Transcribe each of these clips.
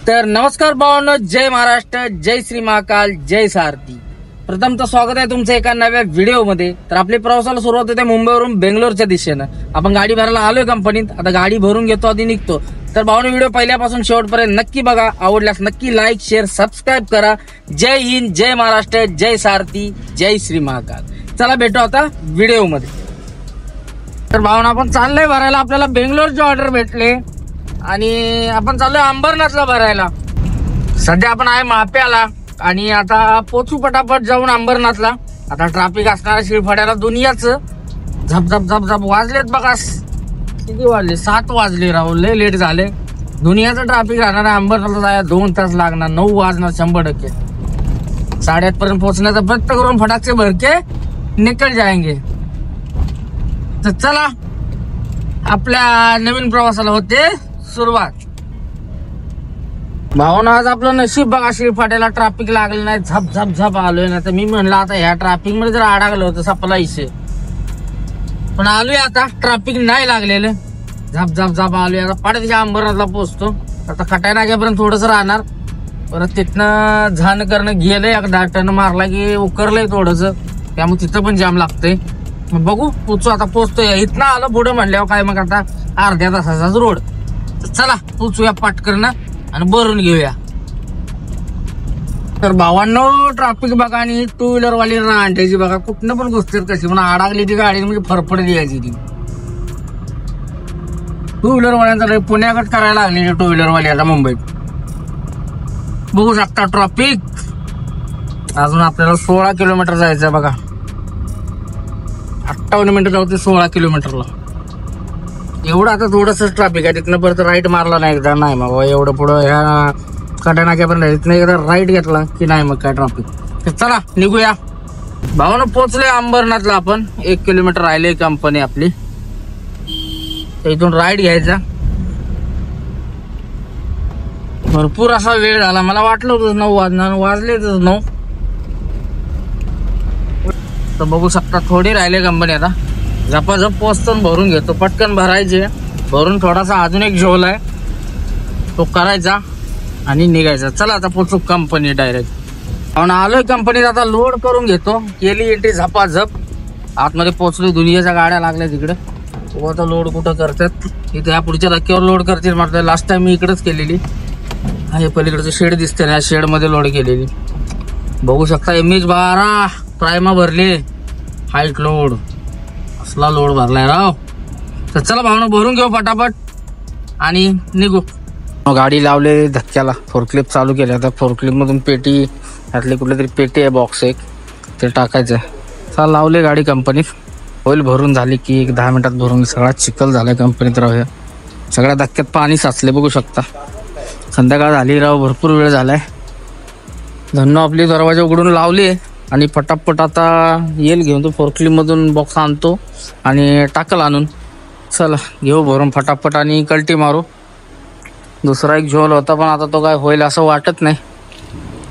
तर नमस्कार भावांनो, जय महाराष्ट्र, जय श्री महाकाल, जय सारथी. प्रथमतः स्वागत आहे तुमचं एका नव्या व्हिडिओमध्ये. तर आपली प्रवासाला सुरुवात होते मुंबईवरून बेंगलोरच्या दिशेनं. आपण गाडी भरायला आलोय कंपनीत. आता गाडी भरून घेतो आधी निघतो. तर भावांनो, व्हिडिओ पहिल्यापासून शेवटपर्यंत नक्की बघा. आवडल्यास नक्की लाईक, शेअर, सबस्क्राईब करा. जय हिंद, जय महाराष्ट्र, जय सारथी, जय श्री महाकाल. चला भेटू आता व्हिडिओमध्ये. तर भावना आपण चाललोय भरायला. आपल्याला बेंगलोरचे ऑर्डर भेटले आणि आपण चाललोय अंबरनाथला भरायला. सध्या आपण आहे माप्याला आणि आता पोचू पटापट जाऊन अंबरनाथला. आता ट्रॅफिक असणार शिळफाड्याला दुनियाच. झप झप झप झप वाजलेत बघा. किती वाजले? 7 वाजले राव. लय लेट झाले. दुनियाचं ट्रॅफिक राहणार आहे. अंबरनाथला जायला 2 तास लागणार. 9 वाजणार 100%. 8:30 पर्यंत पोहोचण्याचा प्रयत्न करून फटाके भरके निकल जाएंगे. तर चला आपल्या नवीन प्रवासाला होते सुरुवात. भावना, आज आपलं नशीब बघा, शिळफाट्याला ट्रॅफिक लागलं नाही. झप झप झप आलोय ना. तर मी म्हणलं आता ह्या ट्रॅफिक मध्ये जर अडकलं होतं सपला इसे, पण आलोय आता. ट्रॅफिक नाही लागलेलं. झप झप झप आलोय. आता पाडतीच्या अंबरनाथला पोहोचतो. आता खटाय नाक्यापर्यंत थोडस राहणार. परत तिथनं झाण करणं गेलंय. एकदा टर्न मारला की उकरलंय थोडस, त्यामुळे तिथं पण जाम लागतंय. बघू पोचू. आता पोचतोय. इथनं आलं पुढं म्हणल्यावर काय मग आता अर्ध्या तासाचाच रोड. चला पोचूया पाटकरनं आणि भरून घेऊया. तर भावांनो, ट्रॅफिक बघा आणि 2 व्हीलर वाली रांटायची बघा. कुठनं पण घुसतात कशी, पण अडकली ती गाडी म्हणजे फरफड द्यायची ती. 2 व्हीलर वाल्यांचा पुण्याकडे करायला लागली 2 व्हीलर वाली आता मुंबईत. बघू शकता ट्रॅफिक. अजून आपल्याला 16 किलोमीटर जायचं बघा. 58 मिनिटं जाऊ 16 किलोमीटरला. एवढं आता थोडस ट्रॅफिक आहे. तिथनं परत राईट मारला नाही एकदा, नाही मग एवढं पुढं ह्या कटानाक्यापर्यंत तिथनं एकदा राईट घेतला की नाही मग काय ट्रॅफिक. तर चला निघूया. भावानं पोचले अंबरनाथला आपण. 1 किलोमीटर राहिले कंपनी आपली. तर इथून राईट घ्यायचा. भरपूर असा वेळ झाला. मला वाटलं होतं 9 वाजणार, वाजले 9. तर बघू शकता थोडी राहिले कंपनी. आता झपाझप पोचतो, भरून घेतो. पटकन भरायचे. भरून थोडासा अजून एक झोल आहे तो करायचा आणि निघायचा. चला आता पोचू कंपनी डायरेक्ट. आपण आलोय कंपनीत. आता लोड करून घेतो. केली एंट्री झपाझप. आतमध्ये पोचलो. दुनियाच्या गाड्या लागल्या तिकडे. आता लोड कुठं करतात इथे. ह्या पुढच्या धक्क्यावर लोड करतील म्हटलं. लास्ट टाइम मी इकडेच केलेली. हे पलीकडचं शेड दिसते ना, या शेड मध्ये लोड केलेली. बघू शकता MH12 प्रायमा भरले. Height load. असला लोड भरलाय राव. तर चला भावना भरून घेऊ फटाफट आणि निघू. गाडी लावले धक्क्याला. फोरक्लिप चालू केले. आता फोरक्लिप मधून पेटी, यातली कुठली तरी पेटी आहे बॉक्स एक, ते टाकायचं. चला लावले गाडी कंपनीत. होईल भरून. झाली की 10 मिनिटात भरून. सगळा चिखल झालाय कंपनीत राव. सगळ्या धक्क्यात पाणी साचले बघू शकता. संध्याकाळ झाली राव. भरपूर वेळ झालाय. धन्नो आपली दरवाजा उघडून लावली आणि पटापट आता येईल घेऊन. तो फोरक्लिप मधून बॉक्स आणतो आणि टाकल आणून. चला घेऊ भरून फटाफट आणि कल्टी मारू. दुसरा एक झोल होता पण आता तो काय होईल असं वाटत नाही.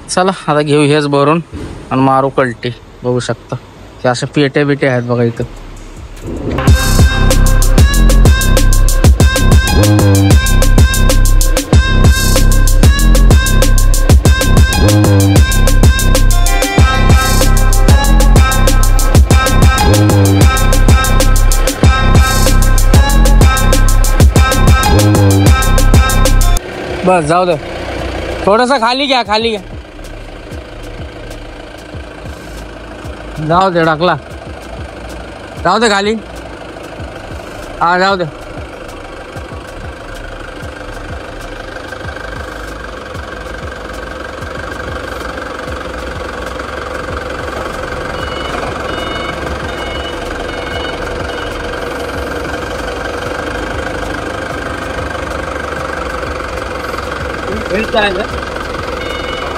चला आता घेऊ हेच भरून आणि मारू कल्टी. बघू शकता हे अशा पेट्या बिट्या आहेत बघा इथं. बस जाऊ दे. थोडंसं खाली घ्या, खाली घ्या. जाऊ दे टाकला. जाऊ दे खाली. हा जाऊ दे.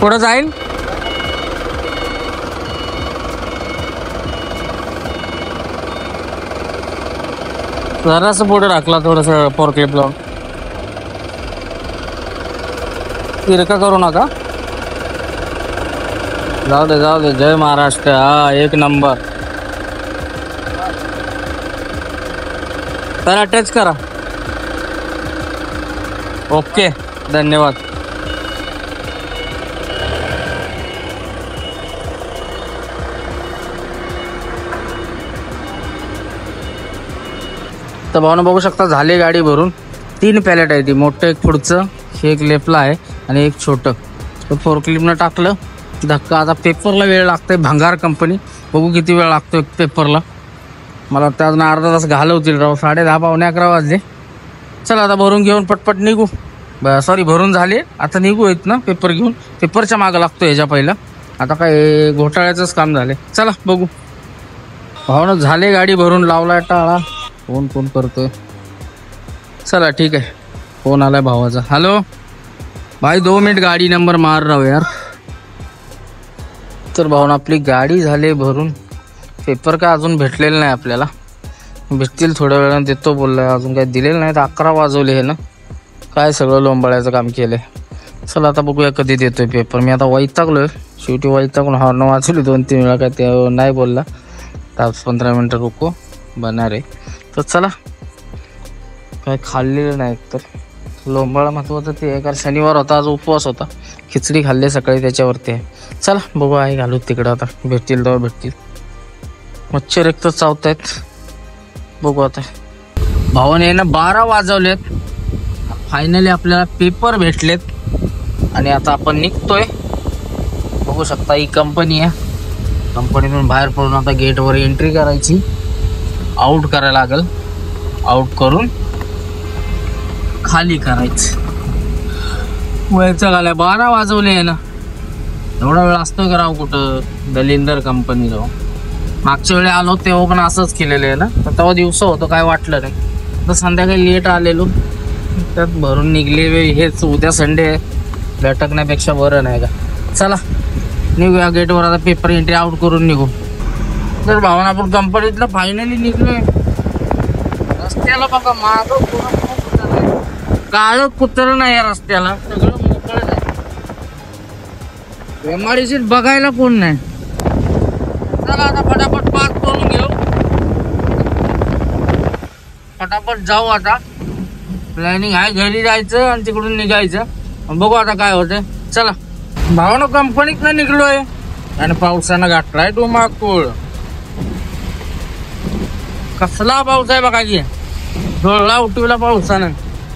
पुढं जाईल. जरास पुढे टाकला थोडस फोरक्लिप लावून. तिरका करू नका. जाऊ दे जाऊ दे. जय महाराष्ट्र. हा एक नंबर. करा, टच करा. ओके, धन्यवाद. तर भावना बघू शकता झाली गाडी भरून. 3 पॅलेट आहे ती. मोठं एक पुढचं, हे एक लेफ्टला आहे आणि एक छोटं. तर फोरक्लिपनं टाकलं. धक्का. आता पेपरला वेळ लागतोय. भंगार कंपनी. बघू किती वेळ लागतो पेपरला. मला त्या अजून अर्धा तास घालवतील राव. 10:30 पावणे 11 वाजले. चला आता भरून घेऊन पटपट निघू. सॉरी भरून झाले. आता निघू येत ना पेपर घेऊन. पेपरच्या मागं लागतो ह्याच्या पहिला. आता काय घोटाळ्याचंच काम झाले. चला बघू. भावना झाले गाडी भरून. लावलाय टाळा. फोन करतोय. चला ठीक आहे. फोन आलाय भावाचा. हॅलो भाई 2 मिनिट गाडी नंबर मार राव यार. तर भावना आपली गाडी झाली भरून. पेपर काय अजून भेटलेलं नाही आपल्याला. भेटतील थोड्या वेळानं देतो बोललाय. अजून काही दिलेलं नाही. तर 11 वाजवले हे ना. काय सगळं लोंबाळ्याचं काम केलंय. चला आता बघूया कधी देतोय पेपर. मी आता वैतागलोय. शेवटी वैतागून हॉर्न वाजवली 2-3 वेळा. काय ते नाही बोलला. 10-15 मिनटं रुको बना रे. तर चला. काय खाल्लेलं नाही तर लोंबाळा महत्वाचं ते आहे. कारण शनिवार होता. आज उपवास होता. खिचडी खाल्ली सकाळी त्याच्यावरती आहे. चला बघू आहे घालू तिकडं. आता भेटतील तेव्हा भेटतील. मच्छर एक तर चावतायत. बघू आता. भावाने ना 12 वाजवलेत. फायनली आपल्याला पेपर भेटलेत आणि आता आपण निघतोय. बघू शकता ही कंपनी आहे. कंपनीतून बाहेर पडून आता गेटवर एंट्री करायची. आउट करायला लागेल. आउट करून खाली करायचं. वयचं घालाय. 12 वाजवले आहे ना. एवढा वेळ असतो करावं कुठं. दलिंदर कंपनी जाऊ. मागच्या वेळी आलो तेव्हा पण असंच केलेलं आहे ना. तर तेव्हा दिवस होतो काय वाटलं नाही. तर संध्याकाळी लेट आलेलो. त्यात भरून निघले. हेच उद्या संडे आहे. लटकण्यापेक्षा बरं नाही का. चला निघूया गेटवर. आता पेपर एंट्री आउट करून निघू. तर भावना आपण कंपनीतलं फायनली निघलोय. रस्त्याला बघा मागं काळं कुत्र नाही या रस्त्याला. सगळं मोकळं आहे. एमआयडीसी बघायला कोण नाही. चला आता फटाफट पास करून घेऊ. फटाफट जाऊ. आता प्लॅनिंग आहे घरी जायचं आणि तिकडून निघायचं. बघू आता काय होतंय. चला. भावानं कंपनीतनं निघलोय आणि पावसानं गाठलाय डोमाकूळ. कसला पाऊस आहे बघा की. डोळा उठविला पावसानं.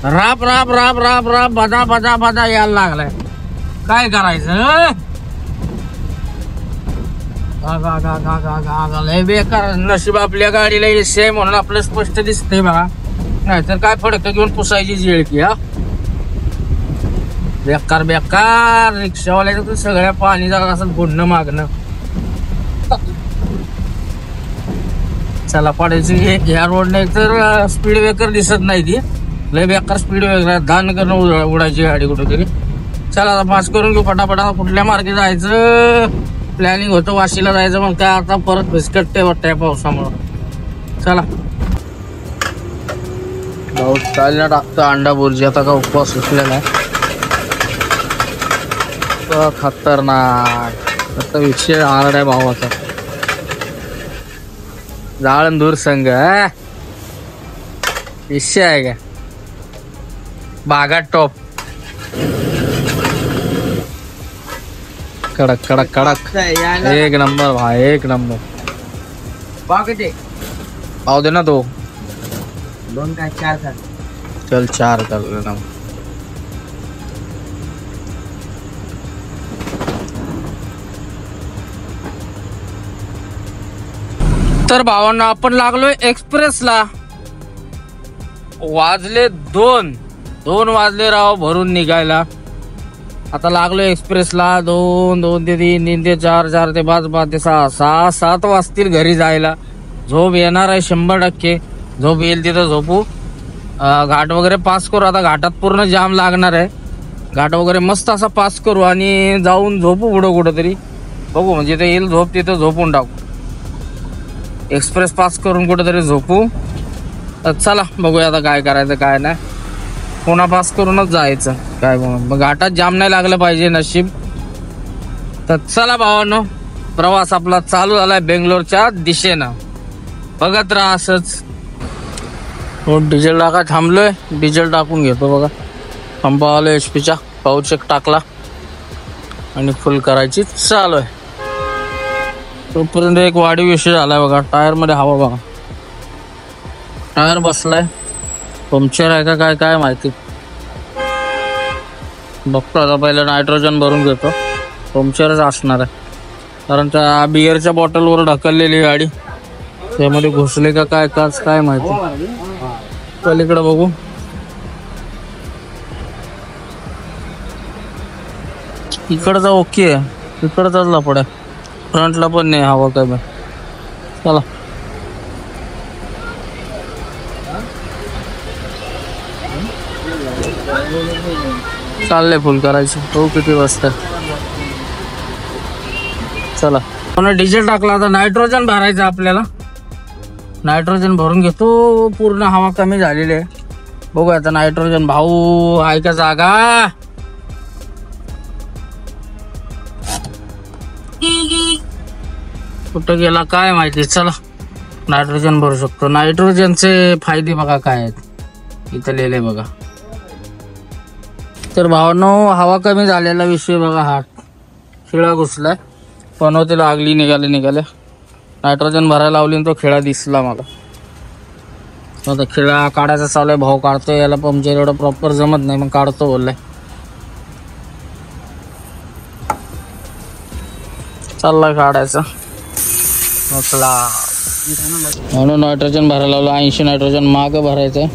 राप राप राप राप राप बदा बदा बदा यायला लागलाय. काय करायचं. लय बेकार नशीब आपल्या गाडीला एसी आहे म्हणून आपलं स्पष्ट दिसतंय बघा. नाहीतर काय फडक घेऊन पुसायची जेळ की. हा बेकार बेकार. रिक्षावाल्याचं तर सगळ्या पाणी जात असं फोडणं मागणं. चला पडायची. ह्या रोडने तर स्पीड ब्रेकर दिसत नाही ती. लय बेकार स्पीड ब्रेकर. दान करणं उडायची गाडी कुठेतरी. चला आता पास करून घेऊ फटाफटा. कुठल्या मार्गे जायचं प्लॅनिंग होतं. वाशीला जायचं. मग काय आता परत भिसकटते वाटतंय पावसामुळं. चला भाऊ चालला टाकतं अंडा बुर्जी. आता का उपवास सुटलेला आहे. खतरनाक. आता विषय हार्ड आहे भावाचा. जाळण दूर संघ विषय आहे का. बागा टॉप. कडक कडक कडक. एक नंबर भाई. एक नंबर. पाव दे ना. 2 काय 4 कर. चल 4 कर ना. तर भावांना आपण लागलोय एक्सप्रेसला. वाजले 2 वाजले राव भरून निघायला. आता लागलो एक्सप्रेसला. 2 ते 3, 3 ते 4, 4 ते 5, 5 ते 6, 6, 7 वाजतील घरी जायला. झोप येणार आहे 100%. झोप येईल तिथं झोपू. घाट वगैरे पास करू. आता घाटात पूर्ण जाम लागणार आहे. घाट वगैरे मस्त असा पास करू आणि जाऊन झोपू पुढं कुठंतरी. बघू म्हणजे ते येईल झोप तिथं झोपून टाकू. एक्सप्रेस पास करून कुठेतरी झोपू. तर चला बघूया आता काय करायचं काय नाही. पुन्हा पास करूनच जायचं. काय मग घाटात जाम नाही लागलं पाहिजे नशीब. तर चला भावांनो प्रवास आपला चालू झालाय बेंगलोरच्या दिशेनं. बघत राहा असंच. डिझेल टाका थांबलोय. डिझेल टाकून घेतो बघा. पंपा आलो HP पाऊच एक टाकला आणि फुल करायची चालू आहे. तोपर्यंत एक वाढीव विषय झालाय बघा. टायर मध्ये हवा बघा. टायर बसलाय, पंक्चर आहे का काय काय माहिती. बघतो आता, पहिलं नायट्रोजन भरून घेतो. पंक्चरच असणार आहे, कारण त्या बिअरच्या बॉटलवर ढकललेली गाडी, त्यामध्ये घुसले का काय काच काय माहिती. पलीकडे बघू. इकडचा ओके आहे, इकडचाच लपड आहे. फ्रंटला पण नाही हवा कमी. चला चाललंय फुल करायचं. तो किती वाजता. चला पुन्हा डिझेल टाकला, आता नायट्रोजन भरायचं आपल्याला. नायट्रोजन भरून घेतो. पूर्ण हवा कमी झालेली आहे. बघू आता नायट्रोजन भाऊ आहे का जागा. कुठं गेला काय माहिती. चला नायट्रोजन भरू शकतो. नायट्रोजनचे फायदे बघा काय आहेत, इथं लिहिले बघा. तर भावांनो, हवा कमी झालेला विषय बघा. हा खिळा घुसलाय, पनवतीला आगली निघाले. नायट्रोजन भरायला लावली, तो खिळा दिसला मला. आता खिळा काढायचा चालू आहे. भाऊ काढतोय. याला पंक्चर एवढं प्रॉपर जमत नाही, मग काढतो बोललाय. चाललाय काढायचा. म्हणून नायट्रोजन भरायला लावलं. 80 नायट्रोजन माग भरायचंय.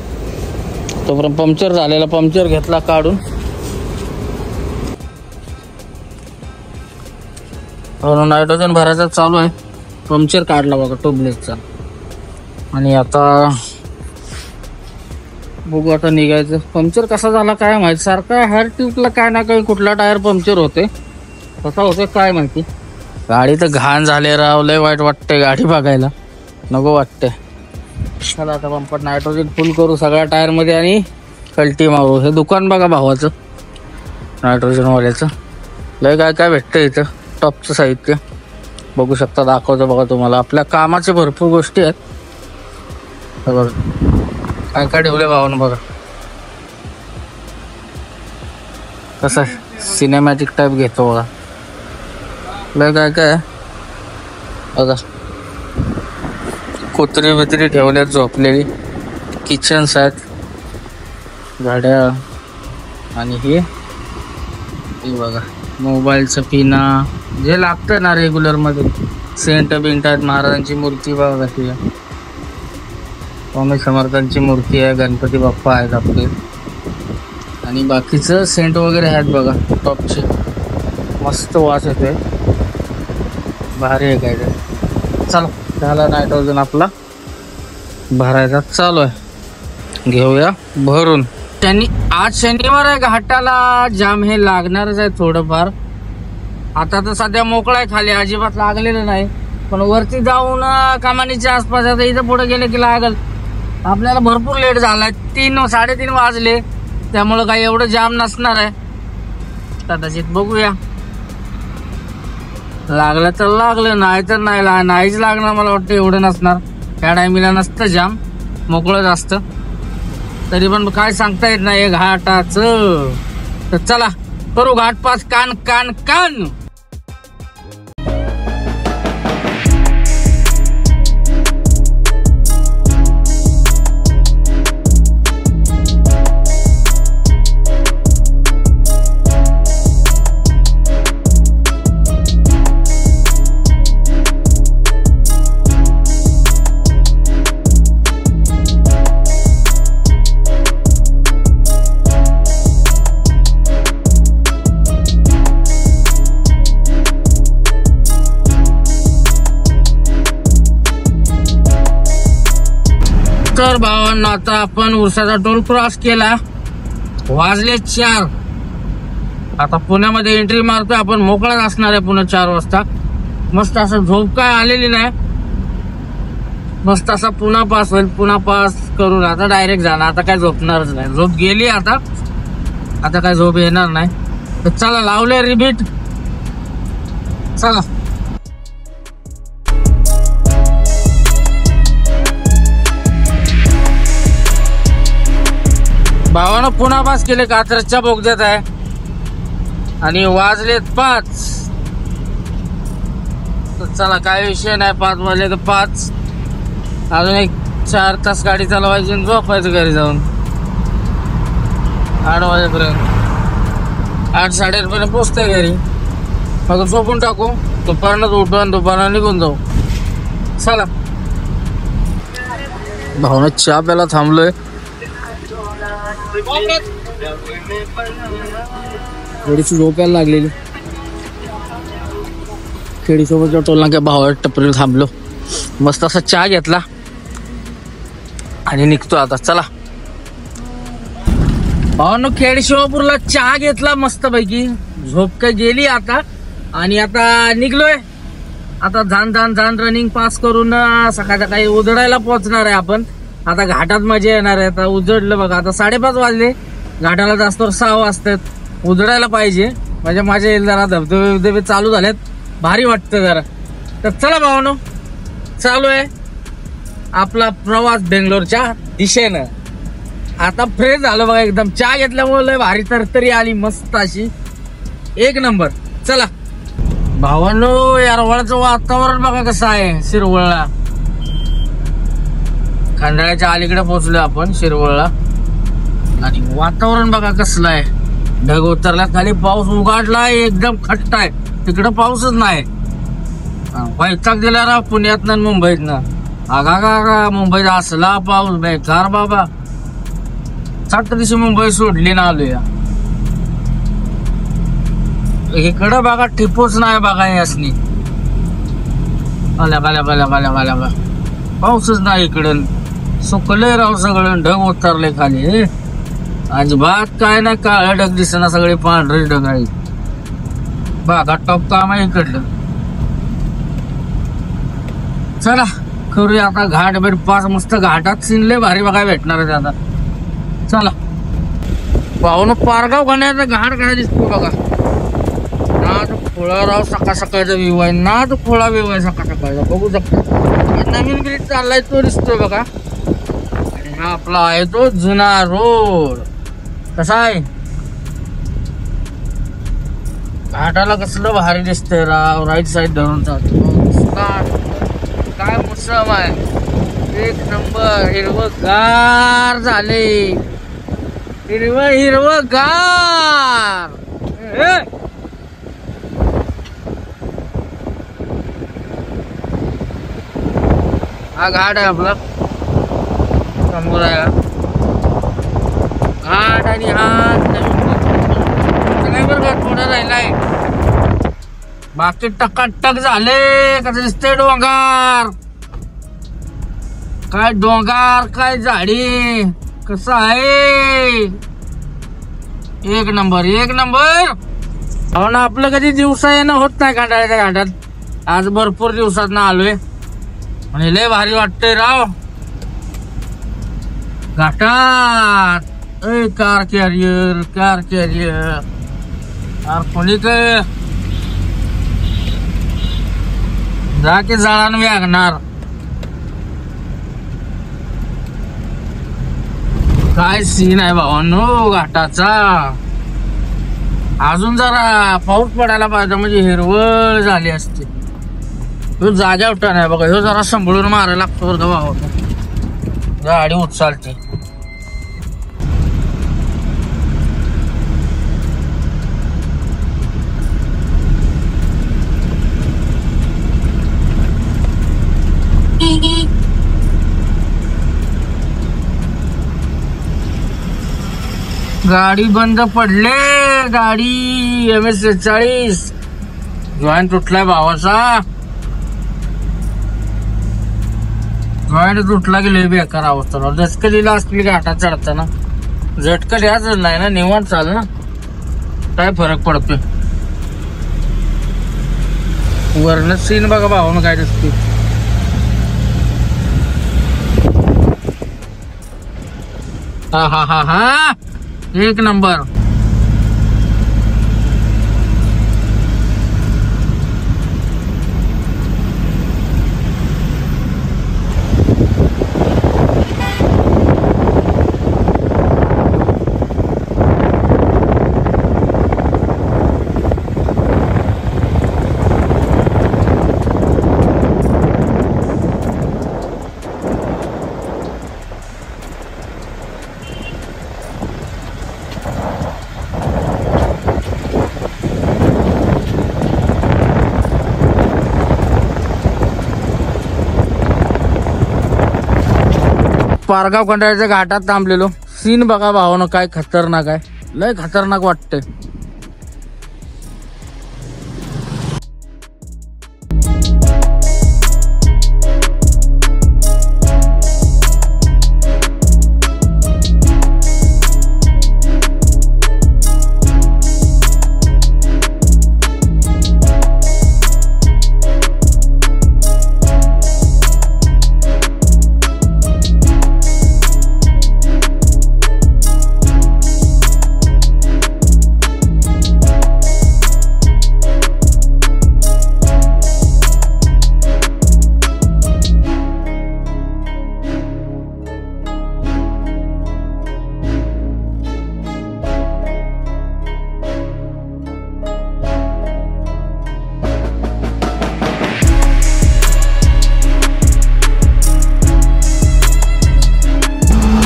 तोपर्यंत पंक्चर झालेला, पंक्चर घेतला काढून. म्हणून नायट्रोजन भरायचा चालू आहे. पंक्चर काढला बघा ट्यूबलेसचा. आणि आता बघू आता निघायचं. पंक्चर कसा झाला काय माहिती. सारखा हर ट्यूबला काय ना काही कुठला टायर पंक्चर होते. कसा होते काय माहिती. गाडी तर घाण झाले राव. लय वाईट वाटते गाडी बघायला, नको वाटते. चला आता पंपात नायट्रोजन फुल करू सगळ्या टायर मध्ये आणि कल्टी मारू. हे दुकान बघा भावाचं, नायट्रोजन वाल्याचं. लय काय काय भेटतं इथं, टॉपचं साहित्य बघू शकता. दाखवतो बघा तुम्हाला. आपल्या कामाचे भरपूर गोष्टी आहेत. काय काय ठेवले भावानं बघा. कसं सिनेमॅटिक टाईप घेतो बघा. लय काय काय बघा. कुत्री बित्री ठेवल्यात झोपलेली. किचन्स आहेत, गाड्या. आणि हे बघा मोबाईलचं पिना जे लागतं ना रेग्युलर मध्ये. सेंट बिंट आहेत. महाराजांची मूर्ती बघा कशी आहे. स्वामी समर्थांची मूर्ती आहे. गणपती बाप्पा आहेत आपले. आणि बाकीचं सेंट वगैरे आहेत बघा टॉपचे. मस्त वास येतोय, भारी आहे काय. चला झाला नायट्रोजन आपला भरायचा चालू आहे. घेऊया भरून. त्यांनी आज शनिवार आहे, घाटाला जाम हे लागणारच आहे थोडंफार. आता तर सध्या मोकळा आहे, खाली अजिबात लागलेलं नाही. पण वरती जाऊन कमानीच्या आसपास आता इथं पुढे गेले की लागल. आपल्याला भरपूर लेट झालाय. 3-3:30 वाजले, त्यामुळं काही एवढं जाम नसणार आहे कदाचित. बघूया, लागलं तर लागलं, नाही तर नाहीच लागणार. मला वाटतं एवढं नसणार. त्या टायमिंगला नसतं जाम, मोकळंच असतं. तरी पण काय सांगता येत नाही घाटाचं. तर चला करू घाट पास. कान कान कान. तर भावांना आता आपण उरसाचा टोल क्रॉस केला. वाजले 4. आता पुण्यामध्ये एंट्री मारतोय आपण. मोकळाच असणार आहे पुन्हा 4 वाजता. मस्त असं झोप काय आलेली नाही. मस्त असा पुन्हा पास होईल. पुन्हा पास करून आता डायरेक्ट जाणार. आता काय झोपणारच नाही. झोप गेली आता काय झोप येणार नाही. तर चला लावले रिबीट. चला भावानं पुन्हा पास केले. कात्रजच्या बोगद्यात आहे आणि वाजलेत 5. तर चला काय विषय नाही. 5 वाजले तर 5. अजून एक 4 तास गाडी चालवायची आणि झोपायचं घरी जाऊन 8 वाजेपर्यंत. 8 साडे 8 पर्यंत पोचतंय घरी. मग झोपून टाकू, दुपारनंच उठू आणि दुपारनं निघून जाऊ. चला. भावना चहा प्यायला थांबलोय. थोडीशी झोप यायला लागलेली. खेडीसोबतच्या टोलनाक्या भावा टपरीला थांबलो. मस्त असा चहा घेतला आणि निघतो आता. चला भावांनो, खेड शिवापूरला चहा घेतला मस्त पैकी. झोप काय गेली आता आणि आता निघलोय. आता झान रनिंग पास करून सकाळ सकाळी उजडायला पोहोचणार आहे आपण. आता घाटात मजा येणार आहे. आता उजडलं बघा, आता 5:30 वाजले. घाटाला जास्त 6 वाजतात. उजडायला पाहिजे म्हणजे मजा येईल. जरा धबधबे चालू झालेत, भारी वाटतं जरा. तर चला भावानो, चालू आहे आपला प्रवास बेंगलोरच्या दिशेनं. आता फ्रेश झालो बघा एकदम. चहा घेतल्यामुळे भारी तरतरी आली मस्त अशी, एक नंबर. चला भावांनो, यारवळचं वातावरण बघा कसं आहे शिरवळला. खंडाळ्याच्या अलीकडे पोहोचलोय आपण शिरवळला आणि वातावरण बघा कसलं आहे. ढग उतरला, खाली पाऊस उघडलाय, एकदम खट्ट आहे. तिकडं पाऊसच नाही. वैताग दिला राव पुण्यातनं आणि मुंबईतनं. आगा मुंबईत असला पाऊस बेकार बाबा. 7 दिवशी मुंबई सोडली ना आलोया. इकडं बघा टिपूच नाही बघा. यासनी आल्या पाऊसच नाही इकडं. सुकले राव सगळं, ढग उतरले खाली. अजिबात काय नाही, काळ्या ढग दिसना, सगळे पांढरे ढग आहेत. बागा टॉप काम आहे इकडलं. चला करूया आता घाट भेट पास. मस्त घाटात सिनले भारी बघायला भेटणार आहे आता. चला पाहून पारगाव खाण्याचा घाट काय दिसतो बघा. नाद खोळा राव सकाळ सकाळचा व्ह्यू आहे. नाद खोळा व्ह्यू आहे सकाळ सकाळचा, बघू शकता. नवीन ब्रिज चाललाय तो दिसतोय बघा. आणि हा आपला आहे तो जुना रोड. कसा आहे घाटाला, कसलं भारी दिसतंय राव. राईट साईड धरून जातो. काय मोसम आहे, एक नंबर. हिरवगार झाले, हिरवगार. हा घाट आहे आपला समोर आहे घाट. आणि हा बरं थोडा राहिलाय, बाकी टकाटक झाले. कसं दिसतंय डोंगर, काय डोंगर काय झाडी, कसं आहे. एक नंबर एक नंबर. हो ना, आपलं कधी दिवसा येणं होत नाही खंडाळ्याच्या घाटात. आज भरपूर दिवसात ना आलोय आणि लय भारी वाटतंय राव घाटात. कार कॅरियर कोणी काय जा की जाळान वागणार. काय सीन आहे भावांनो घाटाचा. अजून जरा पाऊस पडायला पाहिजे म्हणजे हिरवळ झाली असते. तो जाग्या उठा नाही बघा. ह्यो जरा सांभाळून मारायला लागतो बरं का भावा. गाडी उचलते. गाडी बंद पडले. गाडी MS-46 जॉईंट तुटलाय भावाचा. जॉईंट तुटला की लय बेकार अवस्था. झटका दिला असली घाटात चढताना. झटका द्यायच नाही ना, निवांत चाल ना, काय फरक पडतोय. वरण सीन बघा भावानं काय दिसते. हा एक नंबर. पारगाव खंडाळ्याच्या घाटात थांबलेलो. सीन बघा भावानं, काय खतरनाक आहे, लय खतरनाक वाटतंय.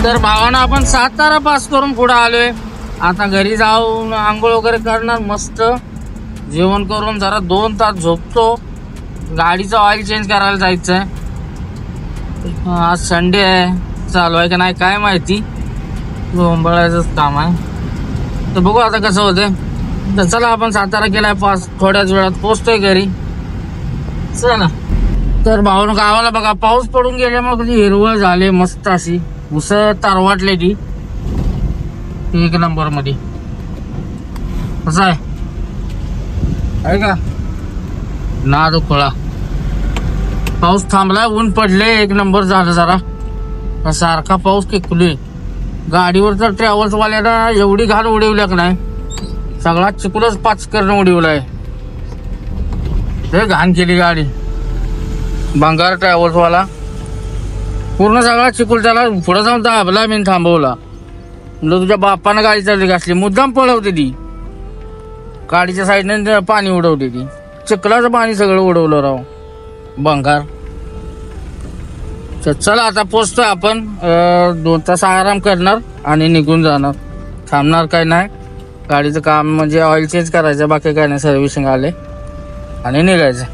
तर भावानं आपण सातारा पास करून पुढे आलोय. आता घरी जाऊन आंघोळ वगैरे करणार, मस्त जेवण करून जरा 2 तास झोपतो. गाडीचं ऑइल चेंज करायला जायचंय. आज संडे आहे, चालू आहे का नाही काय माहिती, गोंबळायचंच काम आहे. तर बघू आता कसं होतंय. तर चला आपण सातारा केलाय पास, थोड्याच वेळात पोहोचतोय घरी. चला. तर भावानं गावाला बघा पाऊस पडून गेल्यामुळे कधी हिरवळ झाले, मस्त अशी उस तारवाटले ती 1 नंबर मध्ये. कसं आहे का ना दुखळा. पाऊस थांबलाय, ऊन पडले, 1 नंबर झालं. जरा सारखा पाऊस किकलोय. गाडीवर तर ट्रॅव्हल्स वाल्याला एवढी घाण उडवल्या का नाही, सगळा चिकूलच 5 करणं उडवलाय. घाण केली गाडी. बंगार ट्रॅव्हल्स वाला पूर्ण सगळा चिकूल त्याला पुढे जाऊन दाबला. मी थांबवला, म्हणजे तुझ्या बापानं गाडी चालली घासली, मुद्दाम पळवते ती. गाडीच्या साईडने पाणी उडवते ती, चिखलाचं पाणी सगळं उडवलं राव बंगार. चला आता पोचतोय आपण. 2 तास आराम करणार आणि निघून जाणार, थांबणार काय नाही. गाडीचं काम म्हणजे ऑइल चेंज करायचं, बाकी काय नाही, सर्व्हिसिंग आले आणि निघायचं.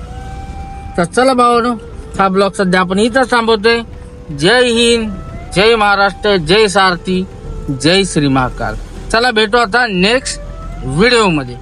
तर चला भावानो, हा ब्लॉग सध्या आपण इथंच थांबवतोय. जय हिंद, जय महाराष्ट्र, जय सारथी, जय श्री महाकाल. चला भेटू आता नेक्स्ट व्हिडिओ मध्ये.